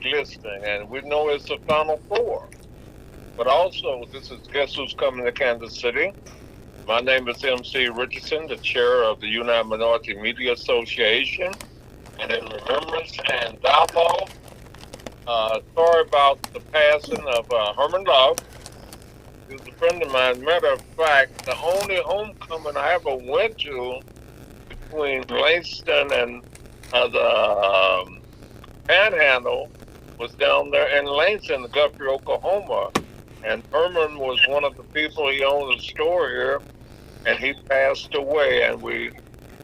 glistening, and we know it's the Final Four. But also, this is Guess Who's Coming to Kansas City. My name is MC Richardson, the chair of the United Minority Media Association. And in remembrance and DeBow, sorry about the passing of Herman Love. He was a friend of mine. Matter of fact, the only homecoming I ever went to between Langston and the Panhandle was down there in Langston, Guthrie, Oklahoma. And Herman was one of the people. He owned a store here, and he passed away. And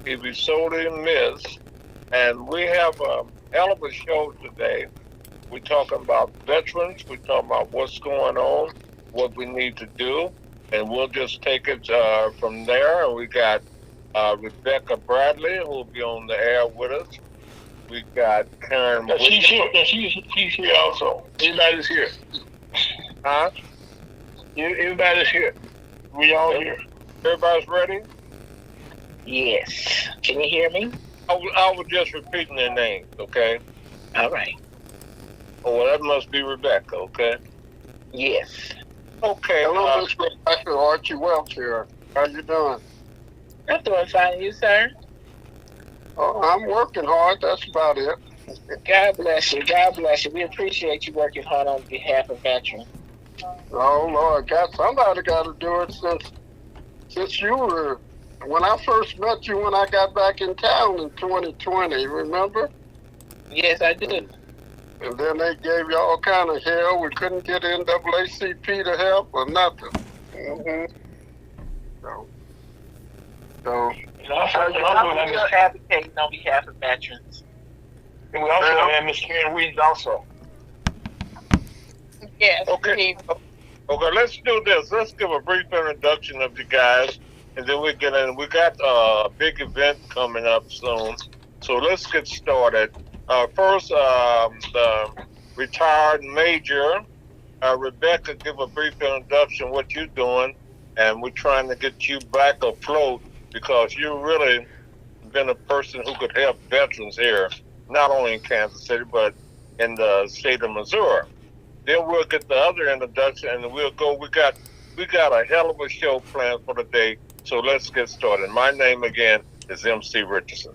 he be sorely missed. And we have a hell of a show today. We're talking about veterans. We're talking about what's going on, what we need to do, and we'll just take it from there. And we got Rebecca Bradley, who will be on the air with us. We got Karen. Yeah, she's here. She's here also. Everybody's here. Huh? Everybody's here. We all here. Everybody's ready? Yes. Can you hear me? I was just repeating their names, okay? All right. Oh, well, that must be Rebecca, okay? Yes. Okay. Hello, Miss Rebecca. Archie Welch here. How you doing? I'm doing fine. You, sir? Oh, I'm working hard. That's about it. God bless you. God bless you. We appreciate you working hard on behalf of veterans. Oh, Lord. Somebody got to do it since you were... When I first met you when I got back in town in 2020, remember? Yes, I do. And then they gave you all kind of hell. We couldn't get NAACP to help or nothing. Mm-hmm. So I'm just advocating on behalf of veterans. And we also have Miss Karen Weeds also. Yes. Okay. Okay, let's do this. Let's give a brief introduction of you guys, and then we get in. We got a big event coming up soon, so let's get started. First, the retired major, Rebecca, give a brief introduction what you're doing, and we're trying to get you back afloat because you've really been a person who could help veterans here, not only in Kansas City, but in the state of Missouri. Then we'll get the other introduction, and we'll go. We got a hell of a show planned for the day, so let's get started. My name again is MC Richardson.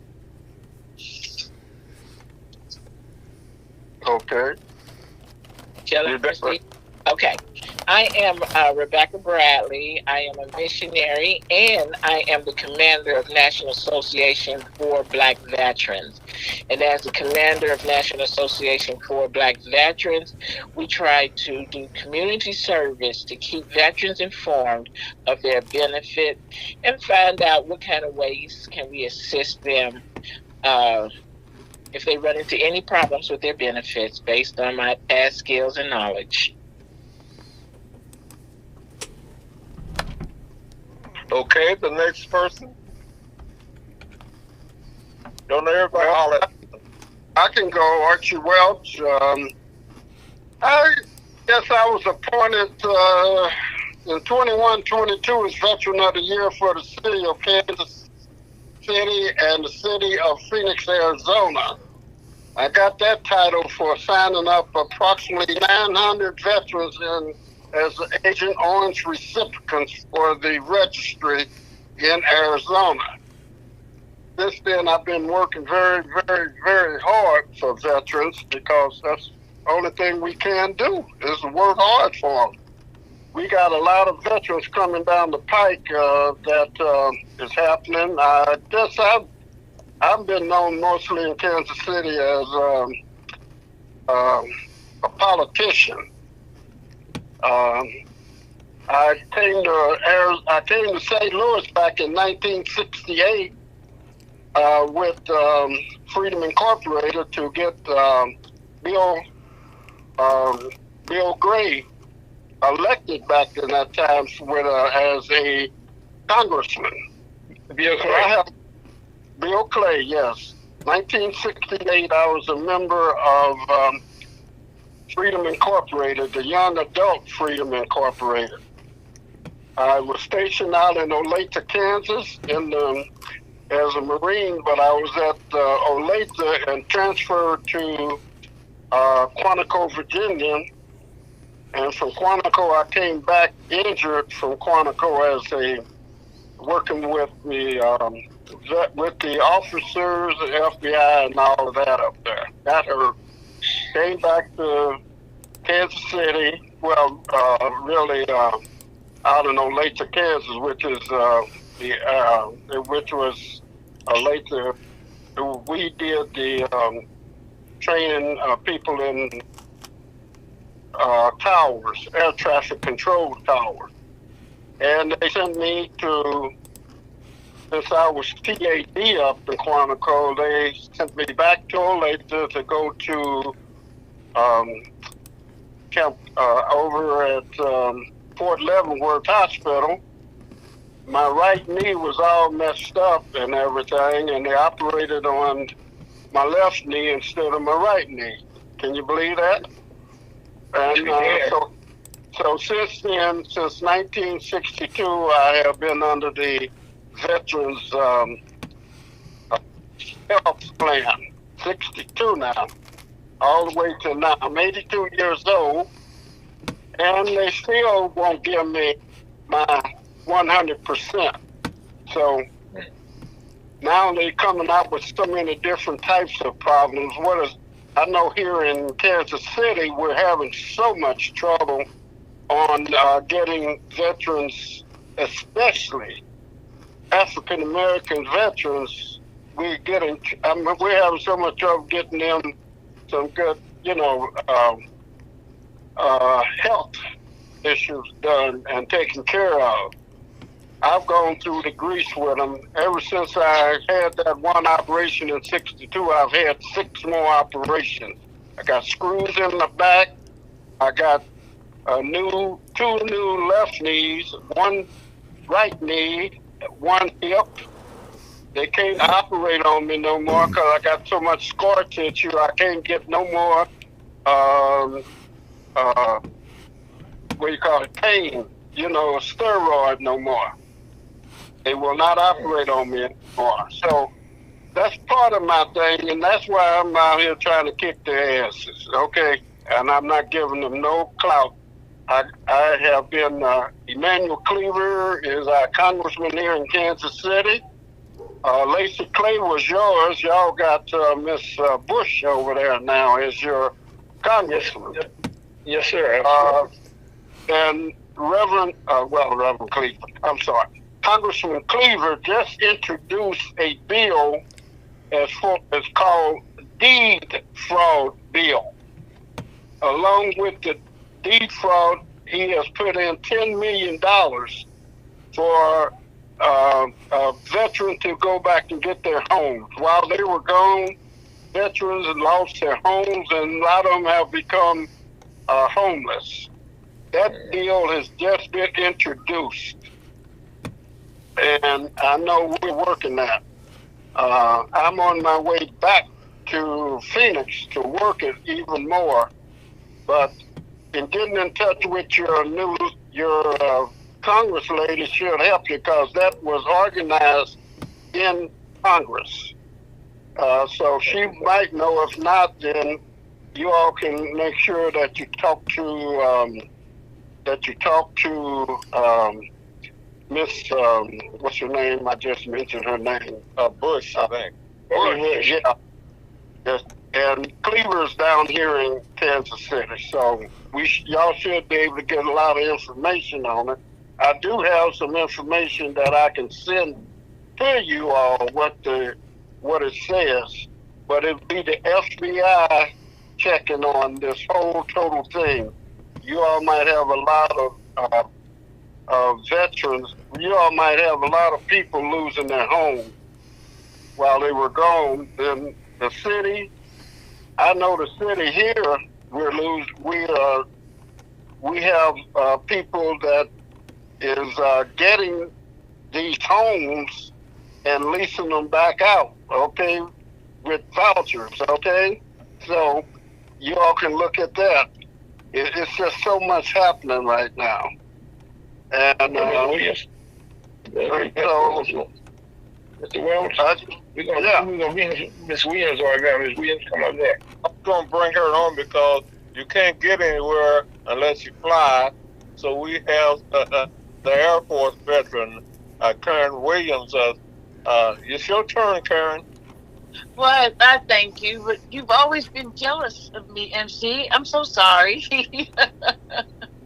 okay. Rebecca. Okay. I am Rebecca Bradley. I am a missionary, and I am the commander of National Association for Black Veterans. And as the commander of National Association for Black Veterans, we try to do community service to keep veterans informed of their benefit and find out what kind of ways can we assist them if they run into any problems with their benefits based on my past skills and knowledge. Okay, the next person. Don't everybody holler. I can go, Archie Welch. I guess I was appointed in 21-22 as Veteran of the Year for the city of Kansas City and the city of Phoenix, Arizona. I got that title for signing up approximately 900 veterans as Agent Orange recipients for the registry in Arizona. Since then, I've been working very, very, very hard for veterans because that's the only thing we can do is to work hard for them. We got a lot of veterans coming down the pike that is happening. I guess I've been known mostly in Kansas City as a politician. I came to St. Louis back in 1968 with Freedom Incorporated to get Bill Gray elected back in that time as a congressman. Bill Clay. Bill Clay, yes. 1968, I was a member of Freedom Incorporated, the Young Adult Freedom Incorporated. I was stationed out in Olathe, Kansas, as a Marine, but I was at Olathe and transferred to Quantico, Virginia, and from Quantico I came back injured from Quantico as working with the officers, the FBI, and all of that up there. Got hurt. Came back to Kansas City. Well, really, I don't know, Later, Kansas, which is which was later. We did the training people in towers, air traffic control towers. And they sent me to, since I was TAD up in Quantico, they sent me back to Olathe to go to camp over at Fort Leavenworth Hospital. My right knee was all messed up and everything, and they operated on my left knee instead of my right knee. Can you believe that? And so since then, since 1962, I have been under the Veterans Health Plan. 62 now, all the way to now. I'm 82 years old, and they still won't give me my 100%. So now they're coming out with so many different types of problems. I know here in Kansas City, we're having so much trouble on getting veterans, especially African American veterans. We're having so much trouble getting them some good, health issues done and taken care of. I've gone through the grease with them. Ever since I had that one operation in 62, I've had 6 more operations. I got screws in the back. I got two new left knees, one right knee, one hip. They can't operate on me no more because I got so much scar tissue. I can't get no more, pain, steroid no more. They will not operate on me anymore. So that's part of my thing, and that's why I'm out here trying to kick their asses, okay? And I'm not giving them no clout. I have been, Emmanuel Cleaver is our congressman here in Kansas City. Lacey Clay was yours. Y'all got Miss Bush over there now as your congressman. Yes, sir. And Reverend Cleaver, I'm sorry. Congressman Cleaver just introduced a bill it's called Deed Fraud Bill. Along with the deed fraud, he has put in $10 million for veterans to go back and get their homes. While they were gone, veterans had lost their homes, and a lot of them have become homeless. That deal has just been introduced, and I know we're working that. I'm on my way back to Phoenix to work it even more, but in getting in touch with your Congress lady should help you, because that was organized in Congress. So she might know. If not, then you all can make sure that you talk to Miss what's her name? I just mentioned her name. Bush, I think. Bush, yeah. Yes. And Cleaver's down here in Kansas City, so y'all should be able to get a lot of information on it. I do have some information that I can send to you all, what it says, but it'll be the FBI checking on this whole total thing. You all might have a lot of veterans. You all might have a lot of people losing their homes while they were gone. Then the city, I know the city here, we have people that is getting these homes and leasing them back out, okay, with vouchers, okay? So you all can look at that. It's just so much happening right now. And yes. so, Mr. Wells? We're gonna be Miss Williams right now. Miss Williams, come up there. I'm gonna bring her on because you can't get anywhere unless you fly. So we have the Air Force veteran, Karen Williams. It's your turn, Karen. Well, I thank you, but you've always been jealous of me, MC. I'm so sorry. Is that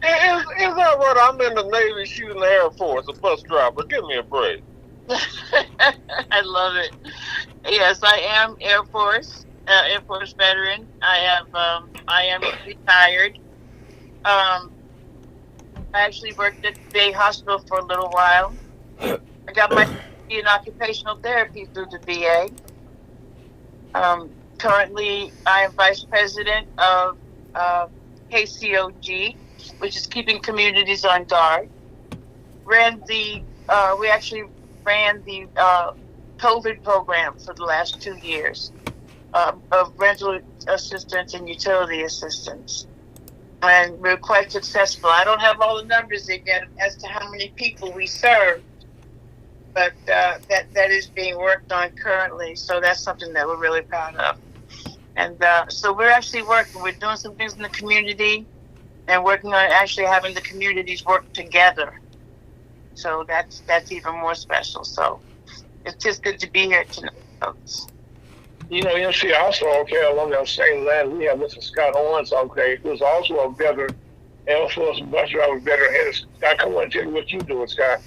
what? I'm in the Navy, she's in the Air Force, a bus driver. Give me a break. I love it. Yes, I am Air Force veteran. I am retired. I actually worked at the VA hospital for a little while. I got my in occupational therapy through the VA. Currently, I am vice president of KCOG, which is Keeping Communities on Guard. We actually ran the COVID program for the last 2 years of rental assistance and utility assistance. And we're quite successful. I don't have all the numbers again as to how many people we serve, but that is being worked on currently. So that's something that we're really proud of. And so we're actually working. We're doing some things in the community and working on actually having the communities work together. So that's even more special. So it's just good to be here tonight, folks. You know, MC also, okay, along that same line, we have Mr. Scott Owens, okay, who's also a veteran, Air Force bus driver veteran. Scott, come on and tell me what you doing, Scott.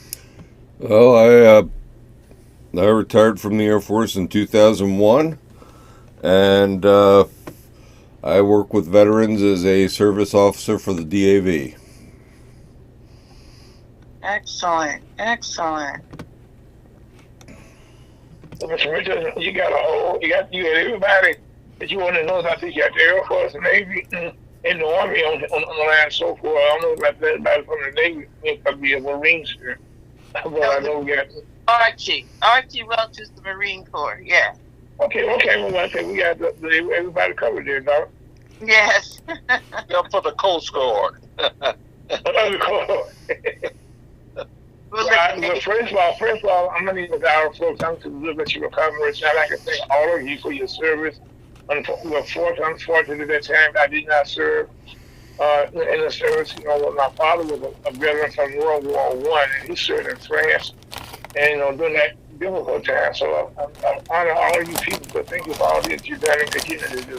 Well, I retired from the Air Force in 2001, and I work with veterans as a service officer for the DAV. Excellent. So, Mr. Richard, you got everybody that you want to know about. You got the Air Force, the Navy, and the Army on the line so forth. I don't know about anybody from the Navy. It could be a Marines here. But I know we got Archie Welch is the Marine Corps, yeah. Okay, well, I think we got everybody covered there, dog. Yes. Up for the Coast Guard. Well, first of all, I'm going to need our folks. I'm to look at your recovery. I'd like to thank all of you for your service. Unfortunately, that time I did not serve in the service. You know, my father was a veteran from World War I, and he served in France, and during that difficult time. So I honor all of you people. But thank you for all that you've done and continue to do.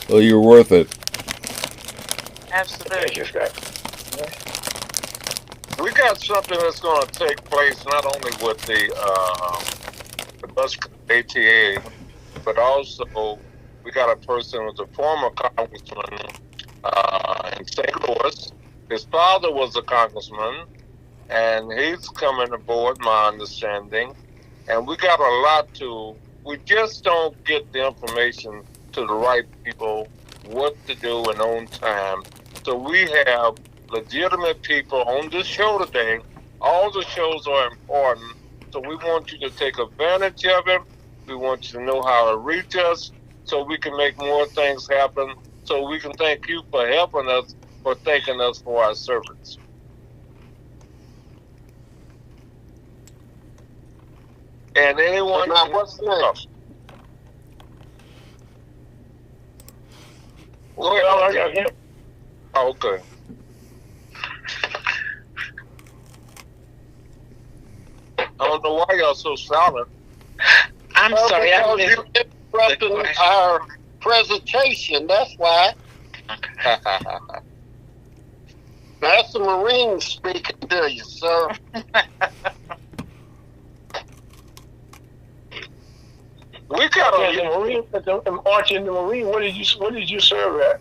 Well, you're worth it. Absolutely. Thank you, Scott. We got something that's going to take place not only with the bus ATA, but also we got a person who's a former congressman in St. Louis. His father was a congressman, and he's coming aboard, my understanding. And we got a lot we just don't get the information to the right people, what to do and on time. So we have legitimate people on this show today. All the shows are important, so we want you to take advantage of it. We want you to know how to reach us so we can make more things happen, so we can thank you for helping us, for thanking us for our service. And anyone... Now, what's next? Go ahead, I got him. Oh, okay. I don't know why y'all so silent. I'm sorry, I missed you interrupted our presentation. That's why. That's the Marines speaking to you, sir. We got the Marine, Archie in the Marine. What did you serve at?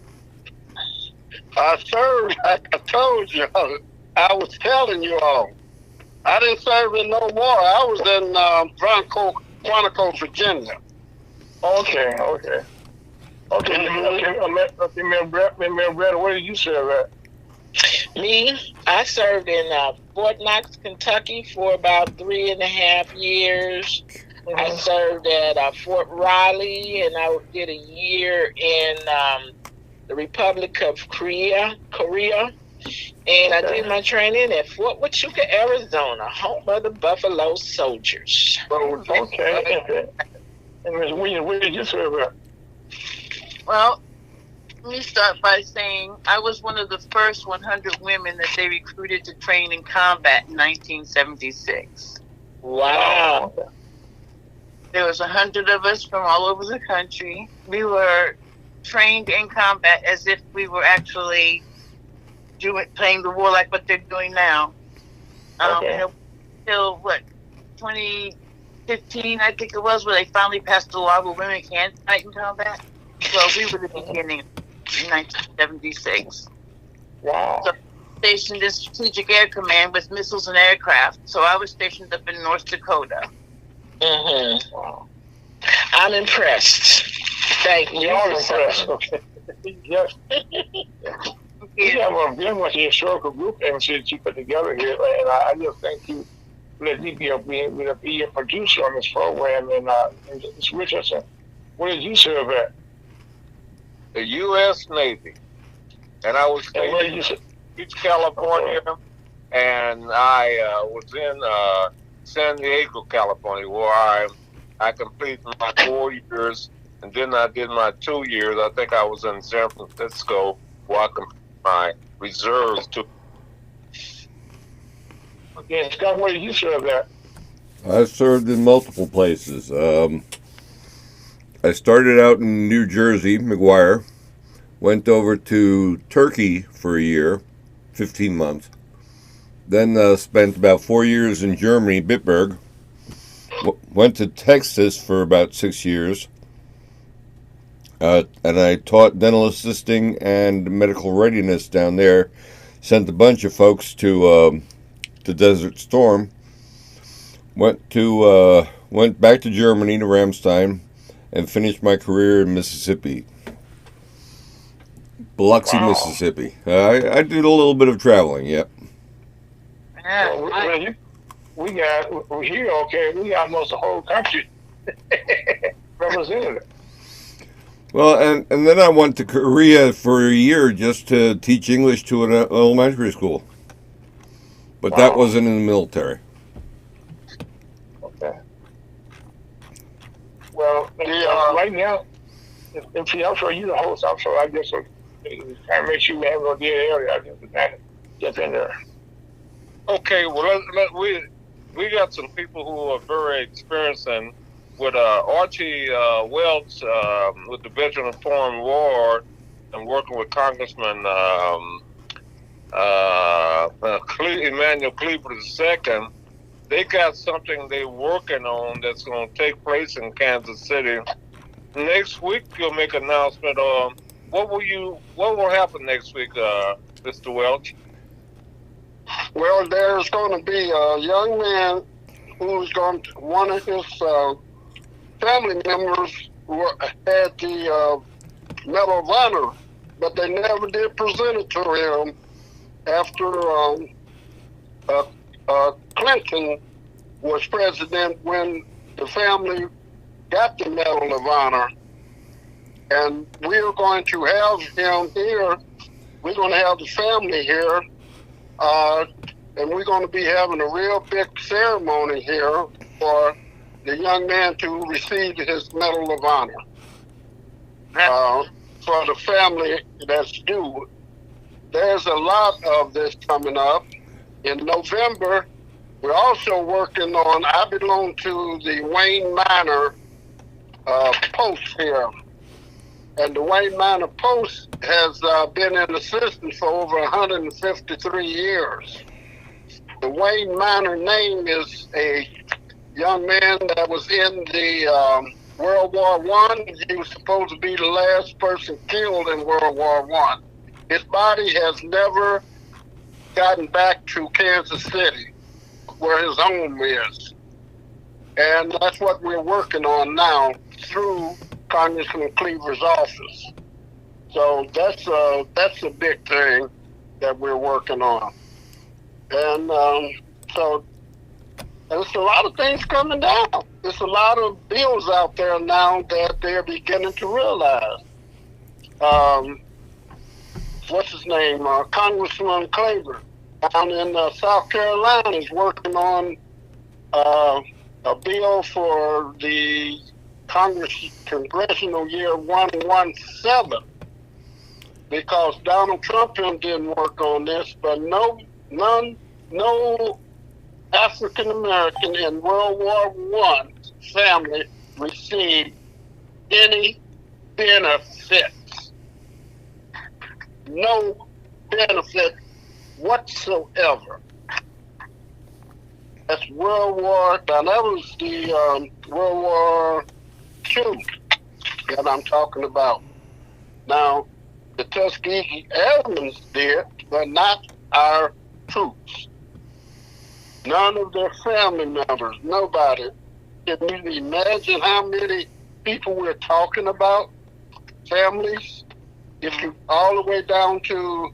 I served, like I told you, I was telling you all. I didn't serve in no war. I was in Quantico, Virginia. Okay. Brett, where did you serve at? me. I served in Fort Knox, Kentucky for about 3.5 years. I served at Fort Riley, and I did a year in the Republic of Korea. And I did my training at Fort Huachuca, Arizona, home of the Buffalo Soldiers. Okay. And Ms. Williams, where did you serve at? Well, let me start by saying I was one of the first 100 women that they recruited to train in combat in 1976. Wow. There was 100 of us from all over the country. We were trained in combat as if we were actually playing the war like what they're doing now. Okay. Until what, 2015, I think it was, where they finally passed a law where women can't fight in combat. Well, we were the beginning in 1976. Wow. So stationed in Strategic Air Command with missiles and aircraft. So I was stationed up in North Dakota. Mm-hmm. Wow. I'm impressed. Thank you. We are impressed. Okay. Yes. We have a very much historical group MCs you put together here, and I just thank you for letting me be a producer on this program. And Ms. Richardson, where did you serve at? The U.S. Navy. And I was And where did stationed you serve? in Beach, California, and I was in San Diego, California, where I completed my 4 years, and then I did my 2 years. I think I was in San Francisco, where I completed my reserves too. Okay, Scott, where did you serve at? I served in multiple places. I started out in New Jersey, McGuire. Went over to Turkey for a year, 15 months. Then spent about 4 years in Germany, Bitburg. Went to Texas for about 6 years. And I taught dental assisting and medical readiness down there. Sent a bunch of folks to Desert Storm. Went back to Germany, to Ramstein, and finished my career in Mississippi. Biloxi, Wow. Mississippi. I did a little bit of traveling, yep. Yeah, We got almost the whole country represented. Well, and then I went to Korea for a year just to teach English to an elementary school. But that Wow. wasn't in the military. Okay. Well, right now, if I'm sure you the host, I'm sure I guess trying to make sure we have no dead area. I guess we can get in there. Okay, well, we got some people who are very experienced, and with Archie Welch with the Veteran Foreign War, and working with Congressman Emmanuel Cleaver II, they got something they're working on that's going to take place in Kansas City. Next week, you'll make an announcement on what will happen next week, Mr. Welch? Well, there's going to be a young man who's going to, one of his family members had the Medal of Honor, but they never did present it to him after Clinton was president, when the family got the Medal of Honor. And we're going to have him here. We're going to have the family here. And we're going to be having a real big ceremony here for the young man to receive his Medal of Honor. For the family that's due. There's a lot of this coming up. In November, we're also working on, I belong to the Wayne Minor Post here. And the Wayne Minor Post has been in existence for over 153 years. The Wayne Minor name is a young man that was in the World War I. He was supposed to be the last person killed in World War I. His body has never gotten back to Kansas City, where his home is. And that's what we're working on now through Congressman Cleaver's office. So that's a big thing that we're working on. And so there's a lot of things coming down. There's a lot of bills out there now that they're beginning to realize. What's his name? Congressman Cleaver down in South Carolina is working on a bill for the Congressional year 117, because Donald Trump didn't work on this, but no African American in World War I family received any benefits. No benefit whatsoever. That's World War. Now that was the World War II that I'm talking about. Now the Tuskegee Airmen did, but not our troops. None of their family members. Nobody. Can you imagine how many people we're talking about? Families. If you all the way down to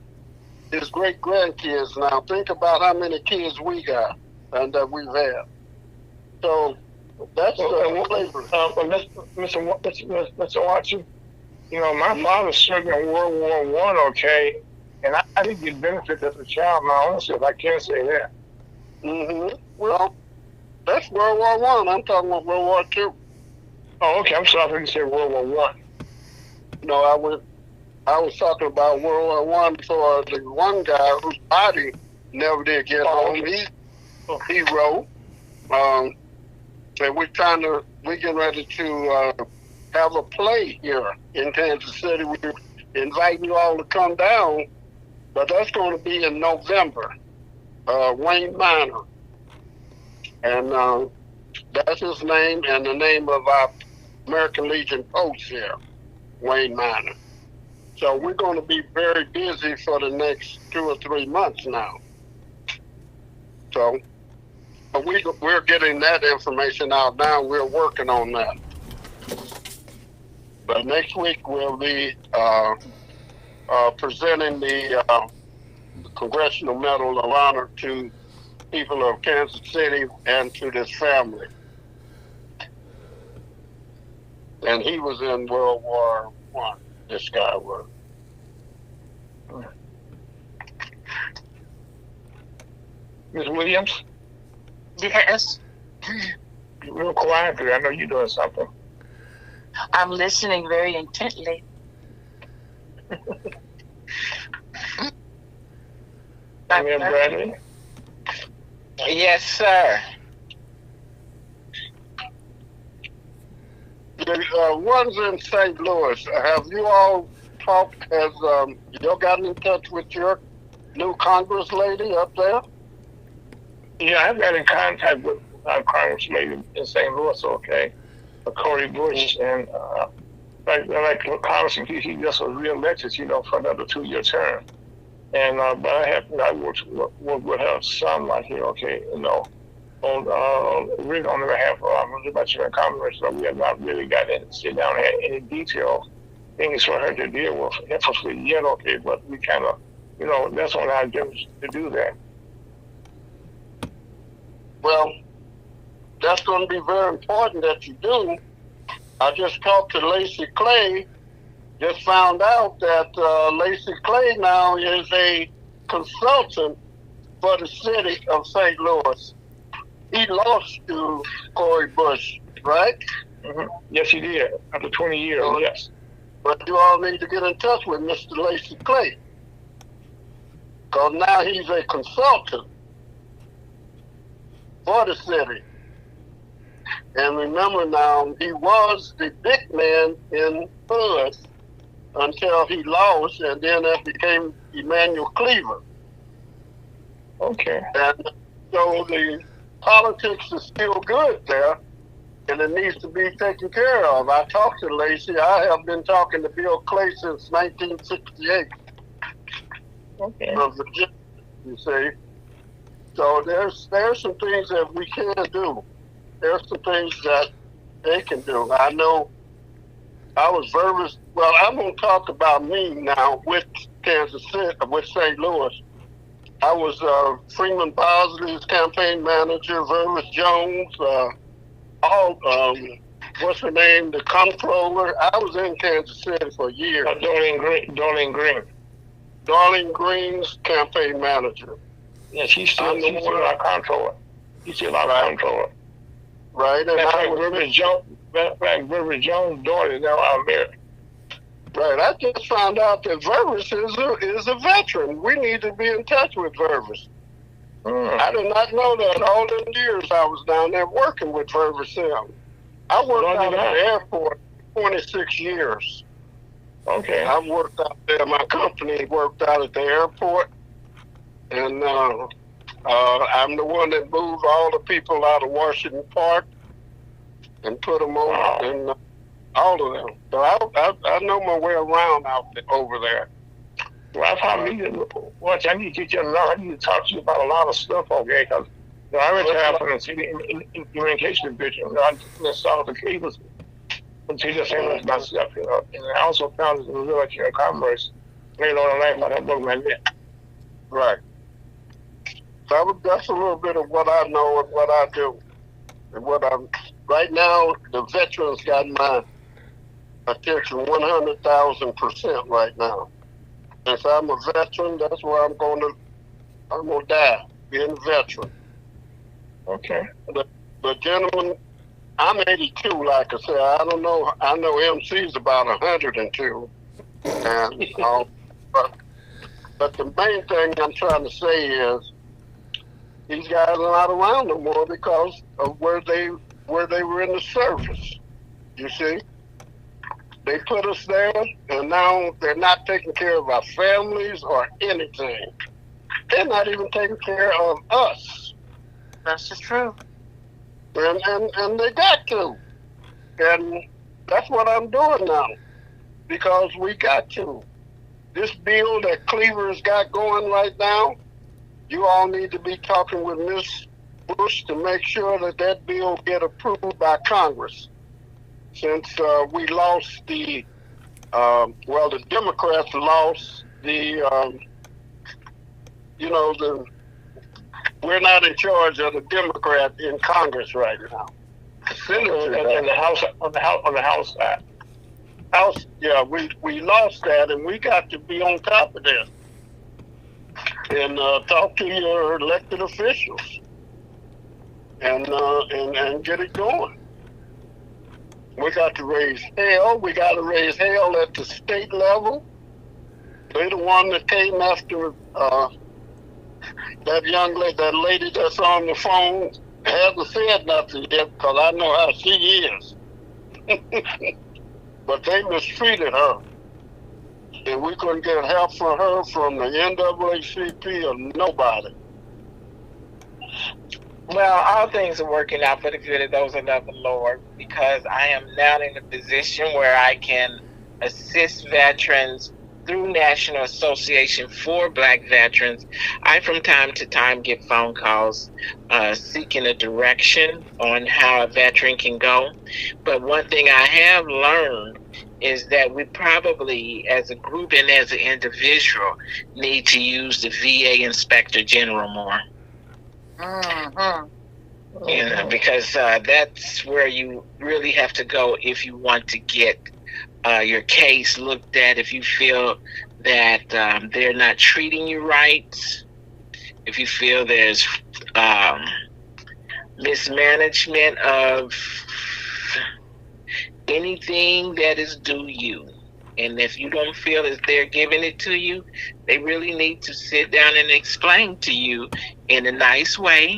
his great grandkids. Now think about how many kids we got and that we've had. So that's the flavor. Mr. Watson, you know, my father served in World War I, okay, and I didn't get benefits as a child. Now, honestly, if I can say that. Well, that's World War I. I'm talking about World War II. Oh, okay. I'm sorry if you said World War I. No, I was talking about World War I for the one guy whose body never did get home. He wrote, and we're getting ready to have a play here in Kansas City. We're inviting you all to come down, but that's going to be in November. Wayne Minor, and that's his name and the name of our American Legion post here, Wayne Minor. So we're going to be very busy for the next 2 or 3 months now. So, but we're getting that information out now. We're working on that. But next week we'll be presenting the Congressional Medal of Honor to people of Kansas City and to this family. And he was in World War I, this guy was. Ms. Williams? Yes. You're real quiet there. I know you're doing something. I'm listening very intently. Mayor Bradley? Yes, sir. The ones in St. Louis, have you all talked, has you gotten in touch with your new Congress lady up there? Yeah, I've got in contact with our Congress lady in St. Louis, okay, Cody Bush, and like Congressman, he just was reelected, you know, for another 2-year term. And but I worked with her son like here, okay, you know, really on the behalf of the Veteran Congress, so we have not really got to sit down and had any detailed things for her to deal with emphasis yet, okay, but we kind of, you know, that's on our agenda to do that. Well, that's going to be very important that you do. I just talked to Lacey Clay. Just found out that Lacey Clay now is a consultant for the city of St. Louis. He lost to Cody Bush, right? Mm-hmm. Yes, he did. After 20 years, yes. But you all need to get in touch with Mr. Lacey Clay, because now he's a consultant for the city. And remember now, he was the big man in Hood until he lost, and then that became Emmanuel Cleaver. Okay. And so the politics is still good there, and it needs to be taken care of. I talked to Lacey. I have been talking to Bill Clay since 1968. Okay. From Virginia, you see. So there's some things that we can do. There's some things that they can do. I know I was very, well, I'm going to talk about me now with Kansas City, with St. Louis. I was Freeman Bosley's campaign manager, Vervis Jones, what's her name, the comptroller. I was in Kansas City for years. Darlene Green. Darlene Green's campaign manager. Yes, she's still our comptroller. He's still our comptroller. Right. And Vervis like Reverend Jones' daughter is now out married. Right. I just found out that Vervis is a veteran. We need to be in touch with Vervis. I did not know that all the years I was down there working with Vervis Sim. I worked out at the airport 26 years. Okay. I worked out there. My company worked out at the airport. And I'm the one that moved all the people out of Washington Park and put them over in all of them. So I know my way around over there. Well, I need to watch. I need to get you along. I need to talk to you about a lot of stuff, okay? Because I retired from the city in communication division. I installed the cables until just saying myself, you know. And I also found in the military commerce later on in life. I don't broke my neck. Right. So that's a little bit of what I know and what I do. And what I'm right now, the veterans got my attention 100,000% right now. Since I'm a veteran, that's where I'm gonna die, being a veteran. Okay. But gentlemen, I'm 82, like I said. I don't know. I know MC's about 102, and but the main thing I'm trying to say is these guys are not around no more because of where they were in the service. You see, they put us there, and now they're not taking care of our families or anything. They're not even taking care of us. That's the truth. And they got to. And that's what I'm doing now. Because we got to. This bill that Cleaver's got going right now, you all need to be talking with Ms. Bush to make sure that bill get approved by Congress. Since we lost the Democrats lost we're not in charge of the Democrat in Congress right now. And the House side. Yeah, we lost that, and we got to be on top of this and talk to your elected officials and get it going. We got to raise hell. We got to raise hell at the state level. They're the one that came after that young lady, that lady that's on the phone. Hasn't said nothing yet because I know how she is. But they mistreated her. And we couldn't get help for her from the NAACP or nobody. Well, all things are working out for the good of those that love the Lord, because I am now in a position where I can assist veterans through National Association for Black Veterans. I, from time to time, get phone calls seeking a direction on how a veteran can go. But one thing I have learned is that we probably, as a group and as an individual, need to use the VA Inspector General more. Mm-hmm. You know, because that's where you really have to go if you want to get your case looked at, if you feel that they're not treating you right, if you feel there's mismanagement of anything that is due you. And if you don't feel that they're giving it to you, they really need to sit down and explain to you in a nice way.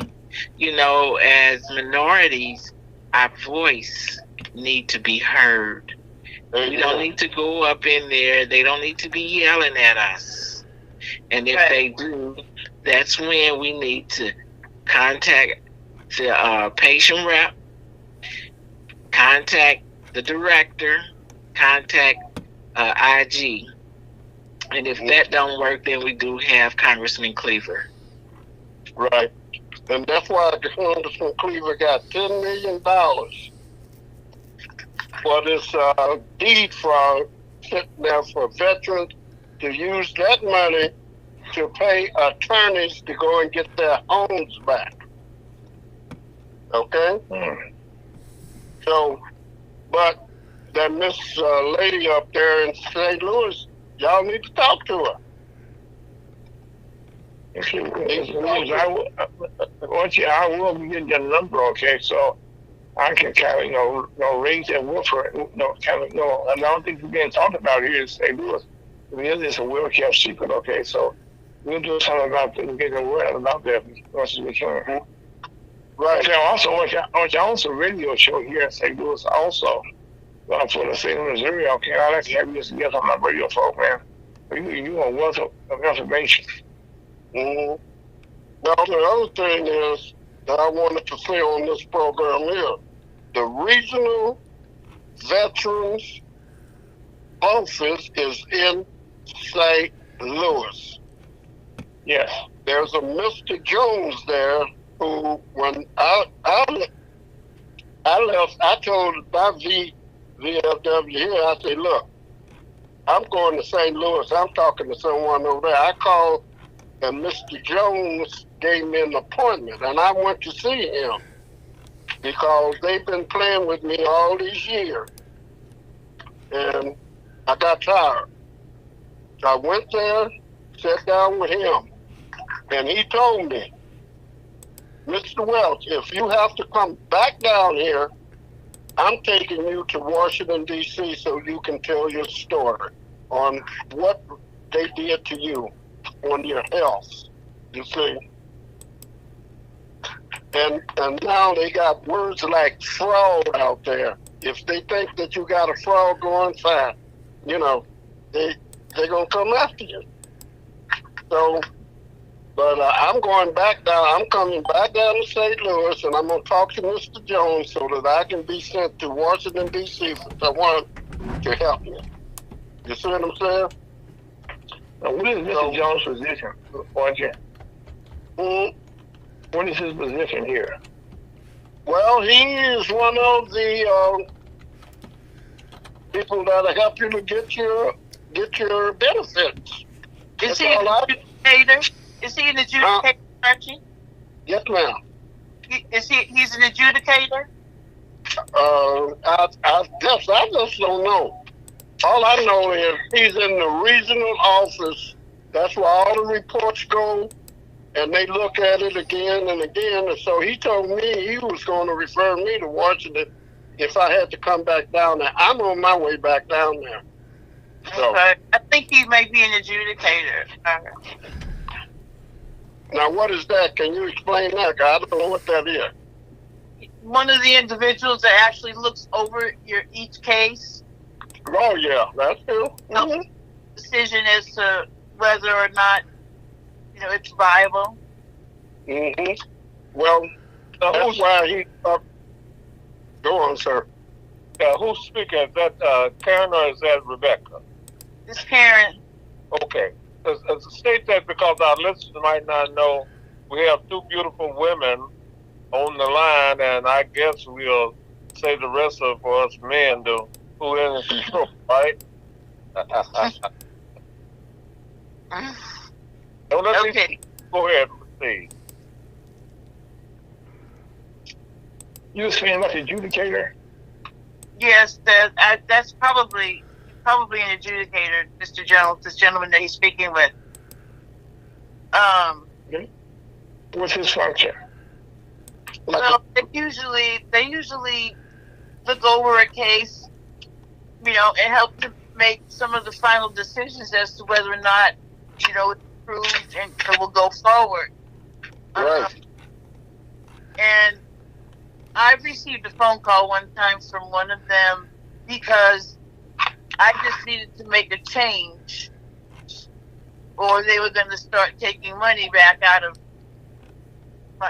You know, as minorities, our voice need to be heard. We don't need to go up in there. They don't need to be yelling at us. And if they do, that's when we need to contact the patient rep, contact the director, contact IG. And if that don't work, then we do have Congressman Cleaver. Right. And that's why Congressman Cleaver got $10 million for this deed fraud sitting there for veterans to use that money to pay attorneys to go and get their homes back. Okay? So, but that Miss lady up there in St. Louis, y'all need to talk to her. I will be getting your number, okay? So I can kind of, raise that wolf for it. And I don't think we're being talked about here in St. Louis. It is a well-kept secret, okay? So we'll do something about this, getting the word out about that as much as we can. Right. So also, on your own radio show here in St. Louis also, for the state of Missouri, okay? I'd like to have you as a guest on my radio program. You are a wealth of information. Mm-hmm. Now, the other thing is that I wanted to say on this program here, the regional veterans office is in St. Louis. Yes. There's a Mr. Jones there who, when I left, I told my VFW here, I said, look, I'm going to St. Louis. I'm talking to someone over there. I called, and Mr. Jones gave me an appointment, and I went to see him because they've been playing with me all these years. And I got tired. I went there, sat down with him, and he told me, Mr. Welch, if you have to come back down here, I'm taking you to Washington, D.C. so you can tell your story on what they did to you, on your health, you see. And now they got words like fraud out there. If they think that you got a fraud going, fine. They're going to come after you. So, but I'm going back down. I'm coming back down to St. Louis, and I'm going to talk to Mr. Jones so that I can be sent to Washington, D.C. for someone to help me. You see what I'm saying? Now, what is Mr. Jones' position, Roger? What is his position here? Well, he is one of the people that'll help you to get your benefits. Is he an adjudicator? Is he an adjudicator, Archie? Yes, ma'am. He's an adjudicator? I just don't know. All I know is he's in the regional office. That's where all the reports go, and they look at it again and again. And so he told me he was going to refer me to Washington if I had to come back down there. I'm on my way back down there. So, okay. I think he may be an adjudicator. Now, what is that? Can you explain that? I don't know what that is. One of the individuals that actually looks over each case. Oh, yeah, that's true. Mm-hmm. Decision as to whether or not, it's viable. Mm-hmm. Well, that's why he... go on, sir. Who's speaking? Is that Karen or is that Rebecca? It's Karen. Okay. As a state that, because our listeners might not know, we have two beautiful women on the line, and I guess we'll say the rest of for us men to who in control, right? Okay. Go ahead, Steve. You were saying like adjudicator? Yes, that's probably an adjudicator, Mr. Jones, this gentleman that he's speaking with. What's his function? Well, they usually look over a case, and help to make some of the final decisions as to whether or not, it's approved and it will go forward. Right. And I've received a phone call one time from one of them because I just needed to make a change, or they were going to start taking money back out of.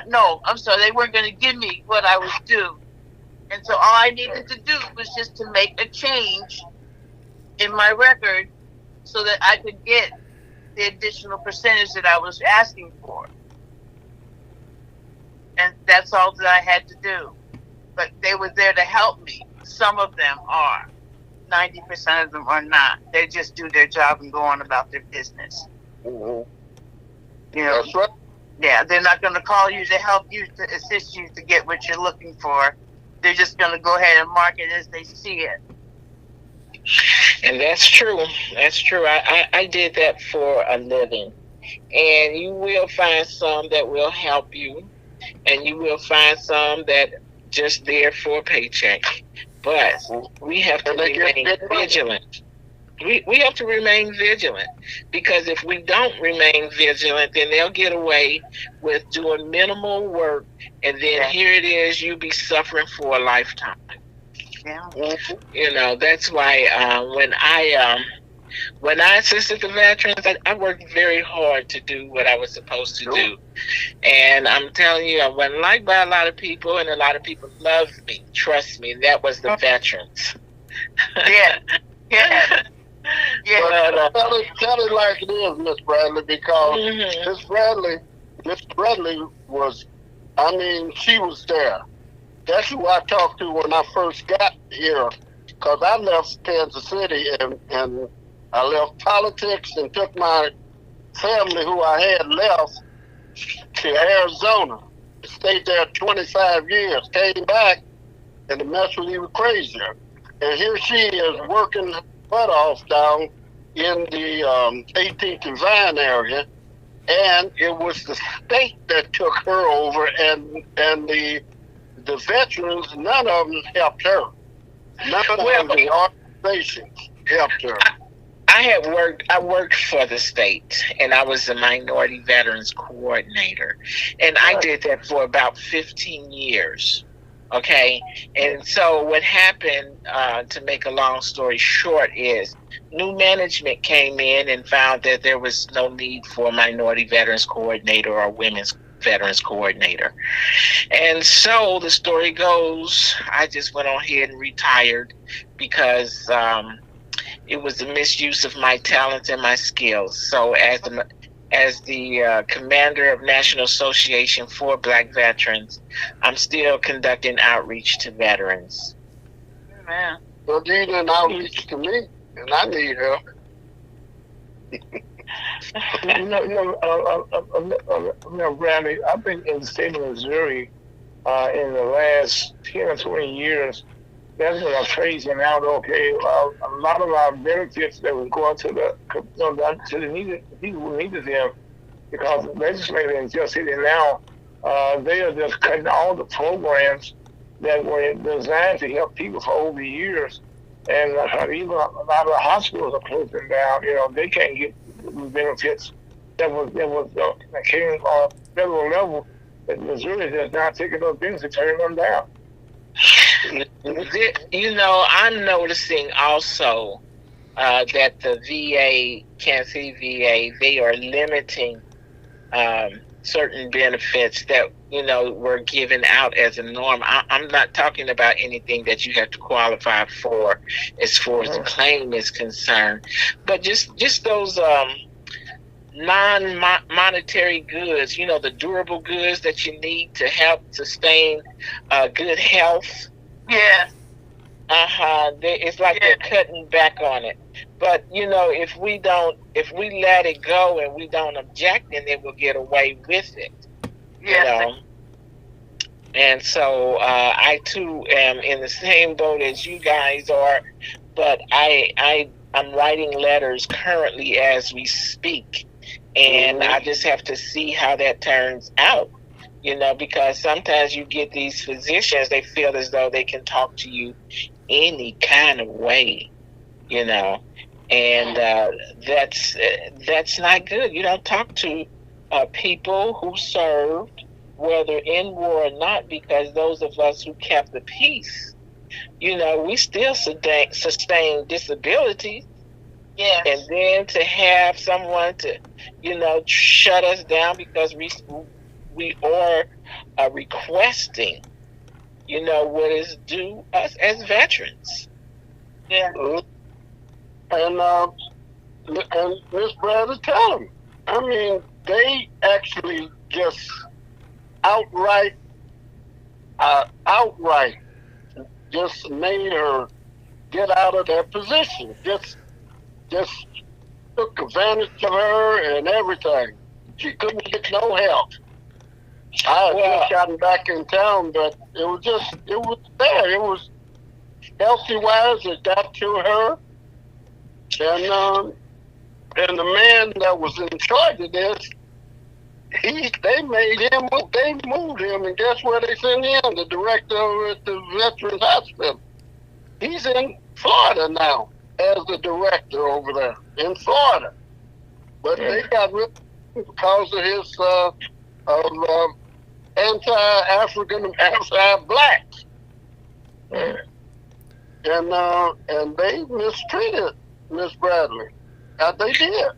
No, I'm sorry, they weren't going to give me what I was due, and so all I needed to do was just to make a change in my record so that I could get the additional percentage that I was asking for, and that's all that I had to do. But they were there to help me. Some of them are. 90% of them are not. They just do their job and go on about their business. Mm-hmm. That's right. Yeah, they're not going to call you to help you, to assist you to get what you're looking for. They're just going to go ahead and mark it as they see it. And that's true. That's true. I did that for a living. And you will find some that will help you. And you will find some that just there for a paycheck. But we have to remain vigilant. We have to remain vigilant, because if we don't remain vigilant, then they'll get away with doing minimal work, and then here it is, you be suffering for a lifetime. Yeah. That's why when I assisted the veterans, I worked very hard to do what I was supposed to do. And I'm telling you, I wasn't liked by a lot of people, and a lot of people loved me. Trust me, that was the veterans. Yeah. Yeah. Yeah. Tell it like it is, Miss Bradley, because Miss Bradley was, she was there. That's who I talked to when I first got here, because I left Kansas City and I left politics and took my family, who I had left, to Arizona. Stayed there 25 years. Came back, and the mess was even crazier. And here she is working her butt off down in the 18th and Vine area, and it was the state that took her over, and the veterans, none of them helped her. None of the organizations helped her. I worked for the state, and I was the Minority Veterans Coordinator, and I did that for about 15 years. Okay, and so what happened, to make a long story short, is new management came in and found that there was no need for a Minority Veterans Coordinator or Women's Veterans Coordinator. And so the story goes, I just went on ahead and retired because it was the misuse of my talents and my skills. So as the commander of National Association for Black Veterans, I'm still conducting outreach to veterans. Man. Well, you did an outreach to me, and I need help. Bradley, I've been in the state of Missouri in the last 10 or 20 years. That's been a phasing out. Okay, a lot of our benefits that was going to the needed people who needed them, because the legislature is just sitting now. They are just cutting all the programs that were designed to help people for over years, and even a lot of the hospitals are closing down. They can't get the benefits that came on federal level. But Missouri is not taking those benefits, turning them down. I'm noticing also that the VA, Kansas City VA, they are limiting certain benefits that were given out as a norm. I'm not talking about anything that you have to qualify for as far as the claim is concerned, but just those non-monetary goods, the durable goods that you need to help sustain good health. Yeah. It's like they're cutting back on it. But if we let it go and we don't object, then they will get away with it. Yeah. And so I too am in the same boat as you guys are, but I'm writing letters currently as we speak, and I just have to see how that turns out. Because sometimes you get these physicians, they feel as though they can talk to you any kind of way, and that's not good. You don't talk to people who served, whether in war or not, because those of us who kept the peace, we still sustain disabilities. Yeah. And then to have someone to, shut us down because we are requesting, what is due us as veterans. Yeah. And Miss Bradley, tell them. They actually just outright just made her get out of that position. Just took advantage of her and everything. She couldn't get no help. I had just gotten back in town, but it was there. It was healthy-wise. It got to her. And the man that was in charge of this, they made him, they moved him, and guess where they sent him? The director over at the Veterans Hospital. He's in Florida now as the director over there in Florida. But they got rid of him because of his anti-African, anti-black. And they mistreated Miss Bradley. They did.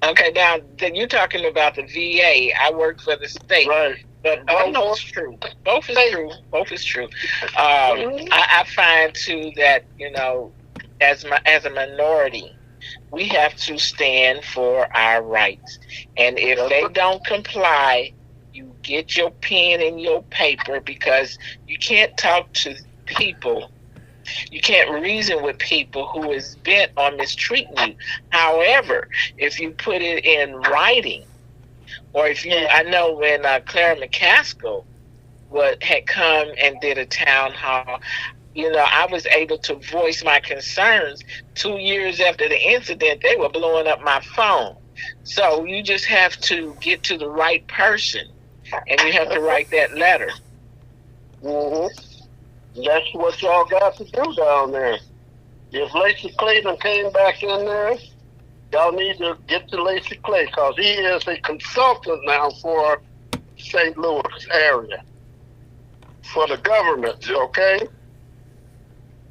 Okay, now you're talking about the VA. I work for the state, Right. but both is true. Both is true. Both is true. I find too that as a minority, we have to stand for our rights, and if they don't comply, you get your pen and your paper, because you can't talk to people. You can't reason with people who is bent on mistreating you. However, if you put it in writing, or if you, I know when Clara McCaskill had come and did a town hall, I was able to voice my concerns. 2 years after the incident, they were blowing up my phone. So you just have to get to the right person, and you have to write that letter. That's what y'all got to do down there. If Lacey Clayton came back in there, y'all need to get to Lacey Clay, because he is a consultant now for St. Louis area, for the government, okay?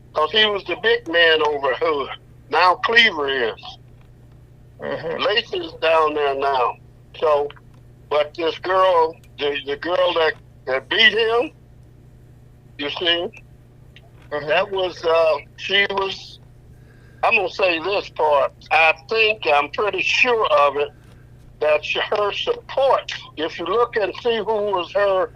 Because he was the big man over who now Cleaver is. Lacey's down there now. So, but this girl, the girl that beat him, you see, that was, she was, I'm going to say this part. I'm pretty sure of it, that her support, if you look and see who was her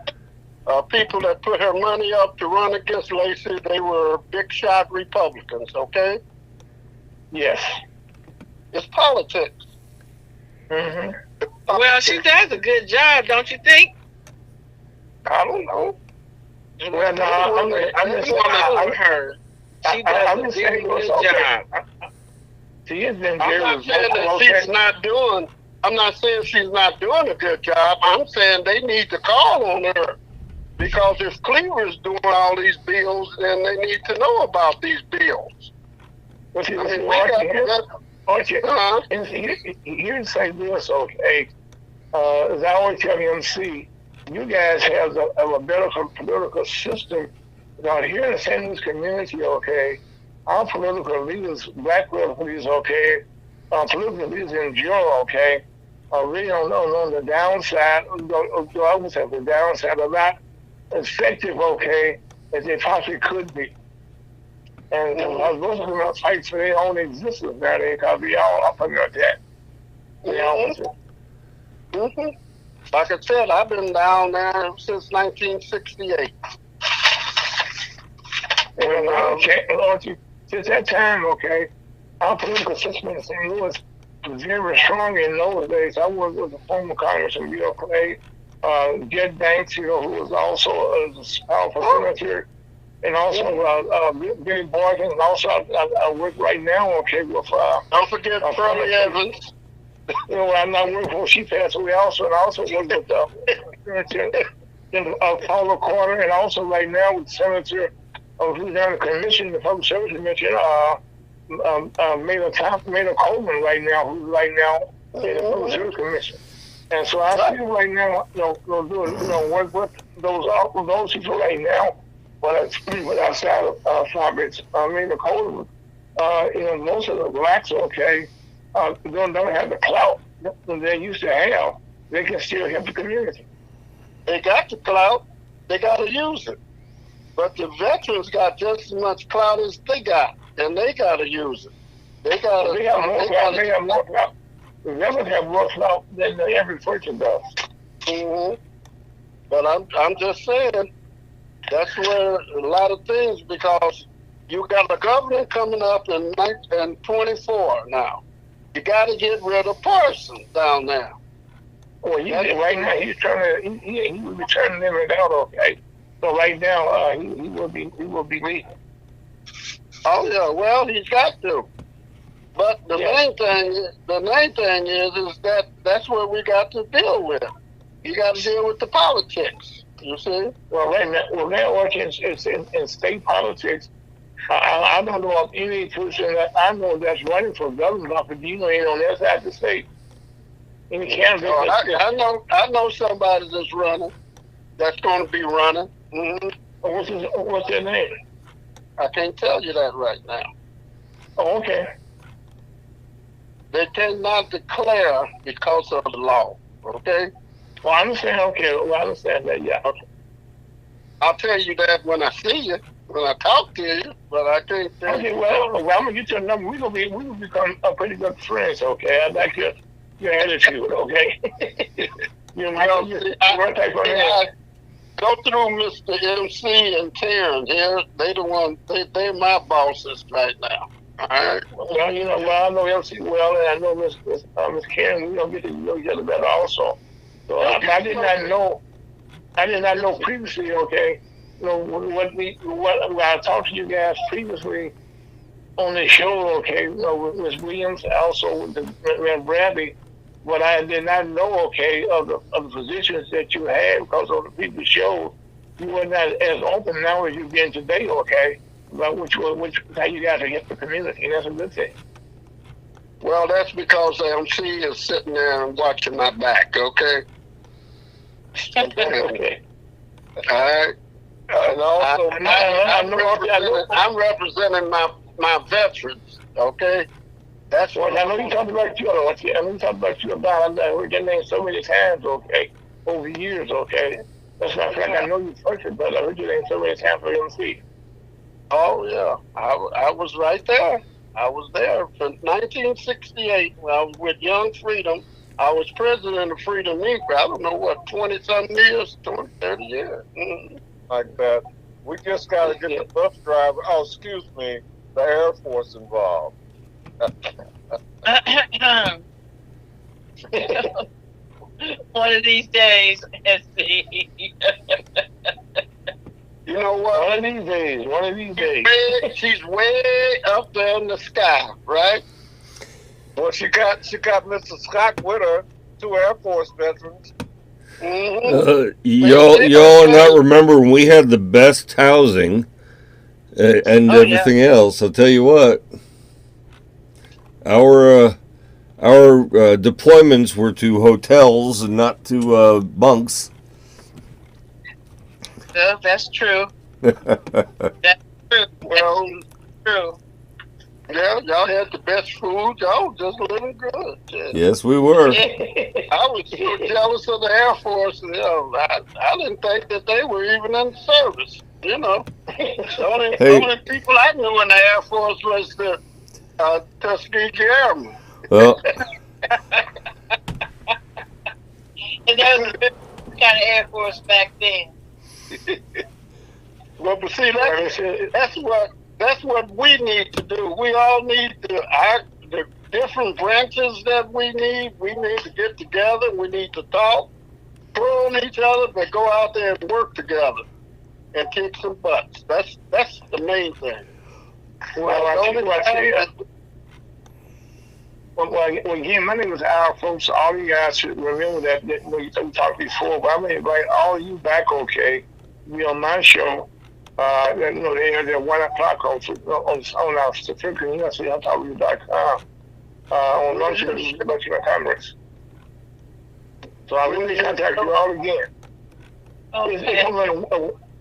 people that put her money up to run against Lacey, they were big shot Republicans, okay? Yes. It's politics. Well, she does a good job, don't you think? I don't know. Well, no, I'm just saying her. She does a very good job. She has been I'm very not saying that she's not doing. I'm not saying she's not doing a good job. I'm saying they need to call on her, because if Cleaver's doing all these bills, then they need to know about these bills. But you Here's say this, okay? As I always tell MC, you guys have a better political system down here in the St. Louis community, okay? Our political leaders, black political leaders, okay? Political leaders in general, okay? Really don't know on the downside, I would say the downside, are not effective, okay, as they possibly could be. And those of them fight for their own existence now, because we all up under that. Like I said, I've been down there since 1968. And since that time, okay, our political system in St. Louis was very strong in those days. I worked with the former Congressman Bill Clay, Jed Banks, who was also a powerful senator, and also Billy Boykin, and also I work right now, okay, with don't forget Shirley Evans. I'm not working for, she passed away also, and I also work with Paula Carter, and also right now with Senator who's on the commission, the Public Service Commission, Mayor Coleman right now, who's right now in the Public Service Commission. And so I feel right now, work with those people right now, but outside of Fabrics, Mayor Coleman, most of the blacks, okay, don't have the clout that they used to have. They can still help the community. They got the clout. They got to use it. But the veterans got just as much clout as they got, and they got to use it. They have more clout. The veterans have more clout than every person does. But I'm just saying, that's where a lot of things, because you got a governor coming up in 24 now. You got to get rid of Parsons down there. Well, right now he's trying to. He will be turning them out, okay. So right now he will be leaving. Oh yeah, well he's got to. But the main thing is that that's what we got to deal with. You got to deal with the politics. You see? Well, networking is in state politics. I don't know of any person that I know that's running for governor office. You know, ain't on that side of the state. Any candidate? I know somebody that's running. That's going to be running. Mm-hmm. What's their name? I can't tell you that right now. Oh, okay. They cannot declare because of the law. Okay. Well, I understand. Okay. Well, I understand that. Yeah. Okay. I'll tell you that when I see you, when I talk to you, but I can't tell Okay. you. Well, I'm gonna get your number. We gonna become pretty good friends. Okay. I like your attitude. Okay. You're my type of man. Go through Mr. MC and Karen here. They're my bosses right now. All right. Well, you know, I know MC well, and I know Miss Karen. We don't get to know each other better also. So I did not know previously. Okay, you know what I talked to you guys previously on the show. Okay, you know, with Miss Williams, also with the Bradley. But I did not know, okay, of the positions that you had because of the previous shows. You were not as open now as you've been today, okay, about how you guys are helping the community, and that's a good thing. Well, that's because MC is sitting there and watching my back, okay? Okay. All right. And also, I'm representing my veterans, okay? That's what I know. You talked about you. I know you talked about you about. I heard your name so many times. Okay, over the years. Okay, that's not like I know you first, but I heard your name so many times for MC. Oh yeah, I was right there. I was there from 1968 when I was with Young Freedom. I was president of Freedom Inc. I don't know what 20-something years, 30 years. Mm-hmm. Like that. We just got to get the bus driver. Oh, excuse me, the Air Force involved. One of these days, SC. You know what? One of these days. She's way up there in the sky, right? Well, she got Mr. Scott with her, 2 Air Force veterans. Mm-hmm. Y'all not remember when we had the best housing and everything else? I'll tell you what. Our deployments were to hotels and not to bunks. No, that's true. That's true. Well, True. yeah, y'all had the best food. Y'all was just living good. Yeah. Yes, we were. I was so jealous of the Air Force. You know, I didn't think that they were even in service. You know, the only people I knew in the Air Force was the Tuskegee Airmen. Well, And that was a good kind of Air Force back then. Well, but see, that's what we need to do. We all need the different branches that we need. We need to get together. We need to talk, throw on each other, but go out there and work together and kick some butts. That's the main thing. Well, again, my name is Al, folks. All you guys should remember that we talked before, but I'm going to invite all of you back, okay, be on my show. They air there 1 o'clock on our certificate, USCHowtalkyou.com, on lunch and conference. So I will contact you all again.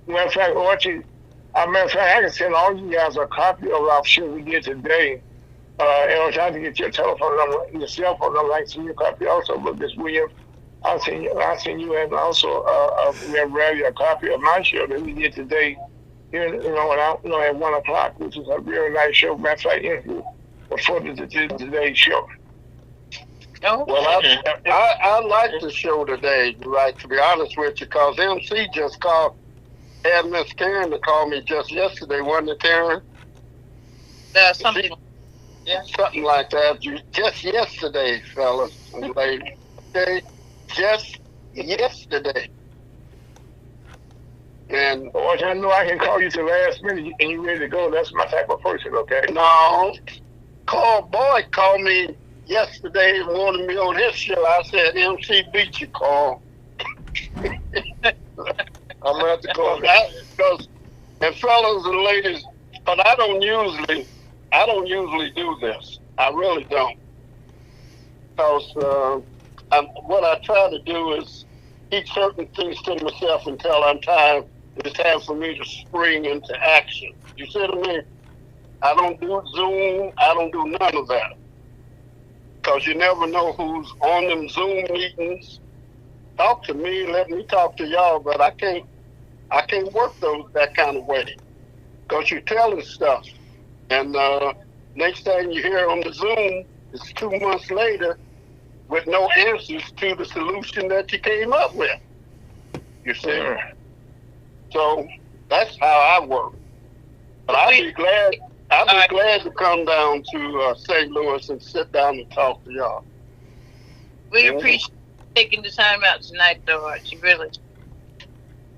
Matter of fact, I can send all you guys a copy of our show we did today. And I'm trying to get your telephone number, your cell phone number. I can send you a copy also. But Miss Williams, I'll send you and also a copy of my show that we did today. Here, at 1 o'clock, which is a very nice show. Matter of fact, interview before today's show. Oh, well, I like the show today, right? To be honest with you, because MC just had Miss Karen to call me just yesterday, wasn't it, Karen? Something. Yeah. Something like that. Just yesterday, fellas and ladies. Okay? Just yesterday. And I know I can call you to the last minute and you ready to go. That's my type of person, okay? No. Boy called me yesterday and wanted me on his show. I said, MC beat you, Carl. I'm gonna have to go. Because, and fellas and ladies, but I don't usually do this. I really don't. Because what I try to do is keep certain things to myself until it's time for me to spring into action. You see what I mean? I don't do Zoom. I don't do none of that. Because you never know who's on them Zoom meetings. Talk to me, let me talk to y'all, but I can't work that kind of way. Because you're telling stuff. And next thing you hear on the Zoom is 2 months later with no answers to the solution that you came up with. You see? So that's how I work. But I'd be glad to come down to St. Louis and sit down and talk to y'all. We appreciate taking the time out tonight, though, Archie, really.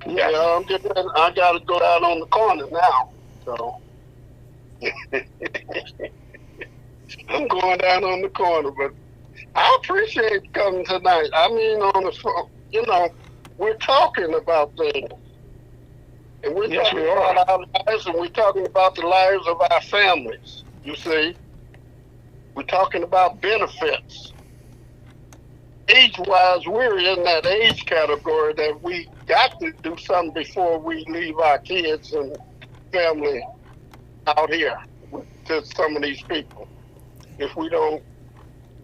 Yeah, I got to go down on the corner now. So I'm going down on the corner, but I appreciate you coming tonight. I mean, on the phone, we're talking about things. And we're talking about our lives, and we're talking about the lives of our families, you see. We're talking about benefits. Age-wise, we're in that age category that we got to do something before we leave our kids and family out here to some of these people. If we don't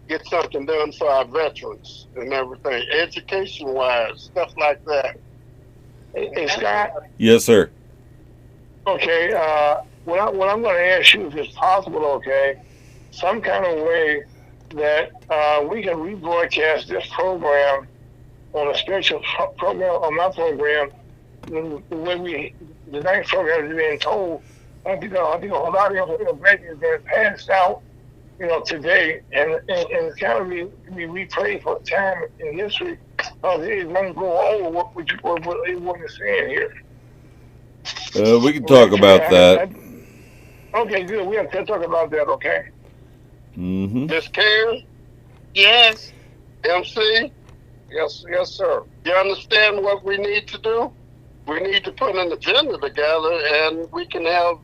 get something done for our veterans and everything, education-wise, stuff like that. Hey, Scott. Yes, sir. Okay. What I'm going to ask you, if it's possible, okay, some kind of way that we can rebroadcast this program on a special program on my program, the way the next program is being told. I think a lot of information is being passed out, today, and it's kind of be replayed for time in history. It won't go over what everyone is saying here. We can talk about that. Okay, good. We have to talk about that, okay? Mm-hmm. Miss Karen? Yes. MC? Yes, sir. You understand what we need to do? We need to put an agenda together, and we can have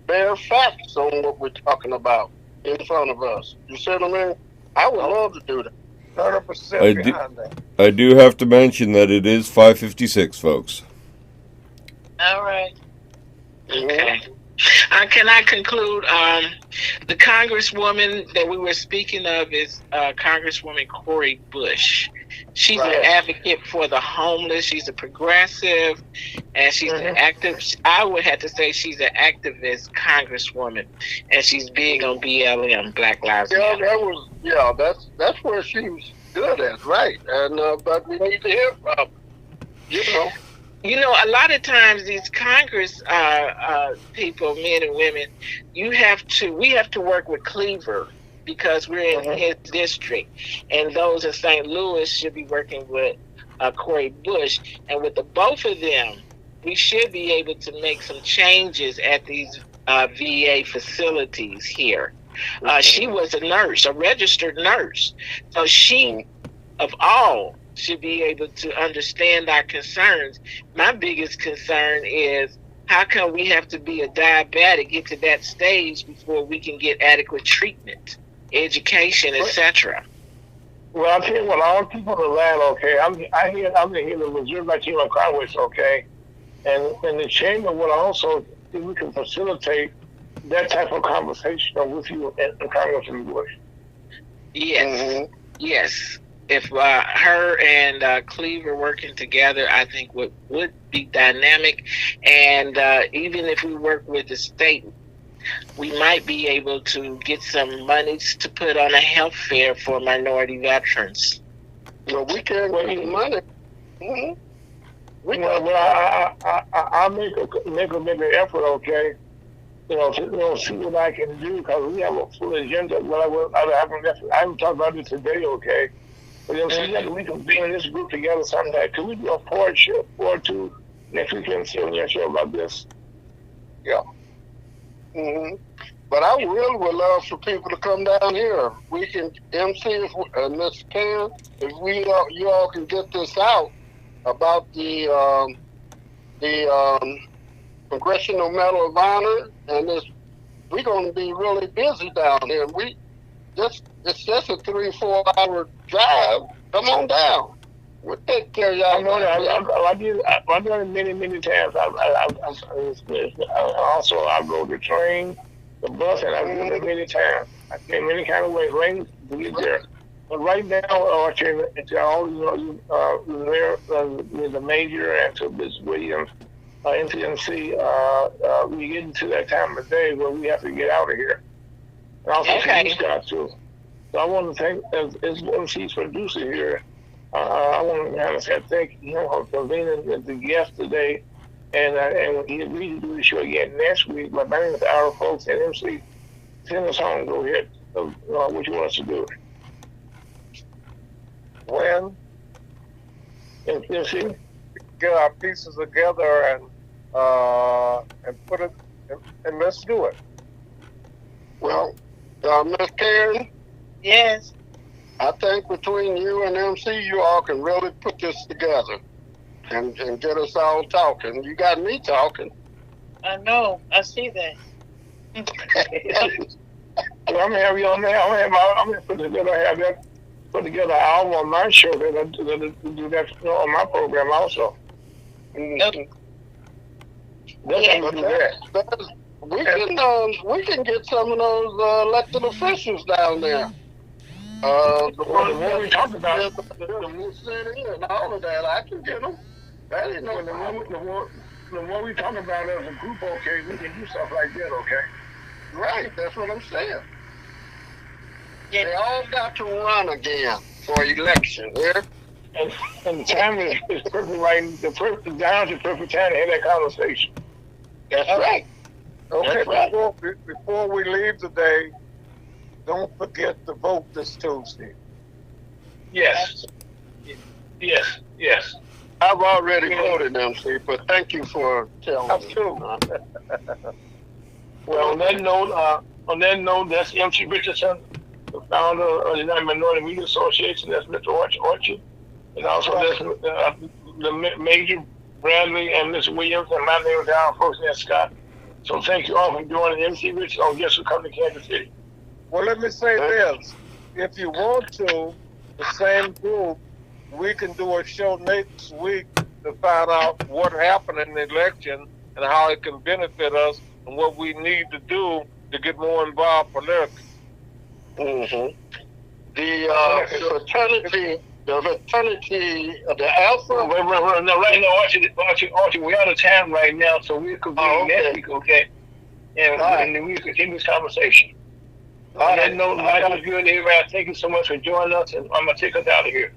bare facts on what we're talking about in front of us. You see what I mean? I would love to do that. 100% behind that. I do have to mention that it is 5:56, folks. All right. Okay. Can I conclude? The Congresswoman that we were speaking of is Congresswoman Cori Bush. She's an advocate for the homeless. She's a progressive, and she's an active. I would have to say she's an activist Congresswoman, and she's big on BLM, Black Lives Matter. That's where she was good at, right? And but we need to hear from her, You know, a lot of times these Congress people, men and women, we have to work with Cleaver because we're in his district, and those in St. Louis should be working with Cori Bush, and with the both of them, we should be able to make some changes at these VA facilities here. She was a nurse, a registered nurse, so she, of all, should be able to understand our concerns. My biggest concern is how come we have to be a diabetic, get to that stage before we can get adequate treatment, education, etc. Well, I'll tell you what, all people in the land, okay, I'm here the Missouri Latino Congress, okay, and the chamber will also, if we can facilitate that type of conversation with you and Congressman Bush. Yes, yes. If her and Cleaver working together, I think would be dynamic. And even if we work with the state, we might be able to get some monies to put on a health fair for minority veterans. Well, we can get money. I'll make an effort, okay? To see what I can do, because we have a full agenda. I haven't talked about it today, okay? But see that we can be in this group together someday. Could we do a part two next weekend? See on your show about this. Yeah. But I really would love for people to come down here. We can MC Miss Can, if you all can get this out about the Congressional Medal of Honor, and we're going to be really busy down here. It's just a 3-4 hour drive. Come on down. We'll take care of y'all. I know that. I've done it many times. Also, I go the train, the bus, and I've done it many times. I came many kind of ways, rain to get there. But right now, Archie, to all the major and to Ms. Williams, NCMC, we get into that time of day where we have to get out of here. And also, Okay. Scott too. So I want to thank, as MC's producer here, I want to kind of say thank you for being the guest today. And he agreed to do the show again next week. But my name is our folks at MC. Send us home. Go ahead. What you want us to do? When MC? get our pieces together and put it and let's do it. Well, Miss Karen, Yes. I think between you and MC, you all can really put this together and get us all talking. You got me talking. I know. I see that. Well, I'm gonna have you on there. I'm gonna put together an album on my show that I do that on my program also. Okay. Definitely do that. We can get some of those elected officials down there. The one we talked about. the city and all of that. I can get them. That ain't no The one we talking about as a group, okay, we can do stuff like that, okay? right. That's what I'm saying. Yeah. They all got to run again for election. Yeah. And the time is perfect, right? Down to perfect time to have that conversation. That's right. Okay, That's right. before we leave today, don't forget to vote this Tuesday. Yes. Yes. I've already voted, MC, but thank you for telling Us me. too. Well, on that note, that's MC Richardson, the founder of the United Minority Media Association. That's Mr. Orchard. And also that's the Major Bradley and Mr. Williams, and my name is Alan Folks and Scott. So thank you all for joining MC Richardson on Guess Who Come to Kansas City. Well, let me say this. If you want to, the same group, we can do a show next week to find out what happened in the election and how it can benefit us and what we need to do to get more involved politically. Mm-hmm. The fraternity, the Alpha. No, right now, Archie, we're out of time right now, so we could be next week, okay? And then we continue this conversation. On that note, Michael, you and everybody, thank you so much for joining us, and I'm going to take us out of here.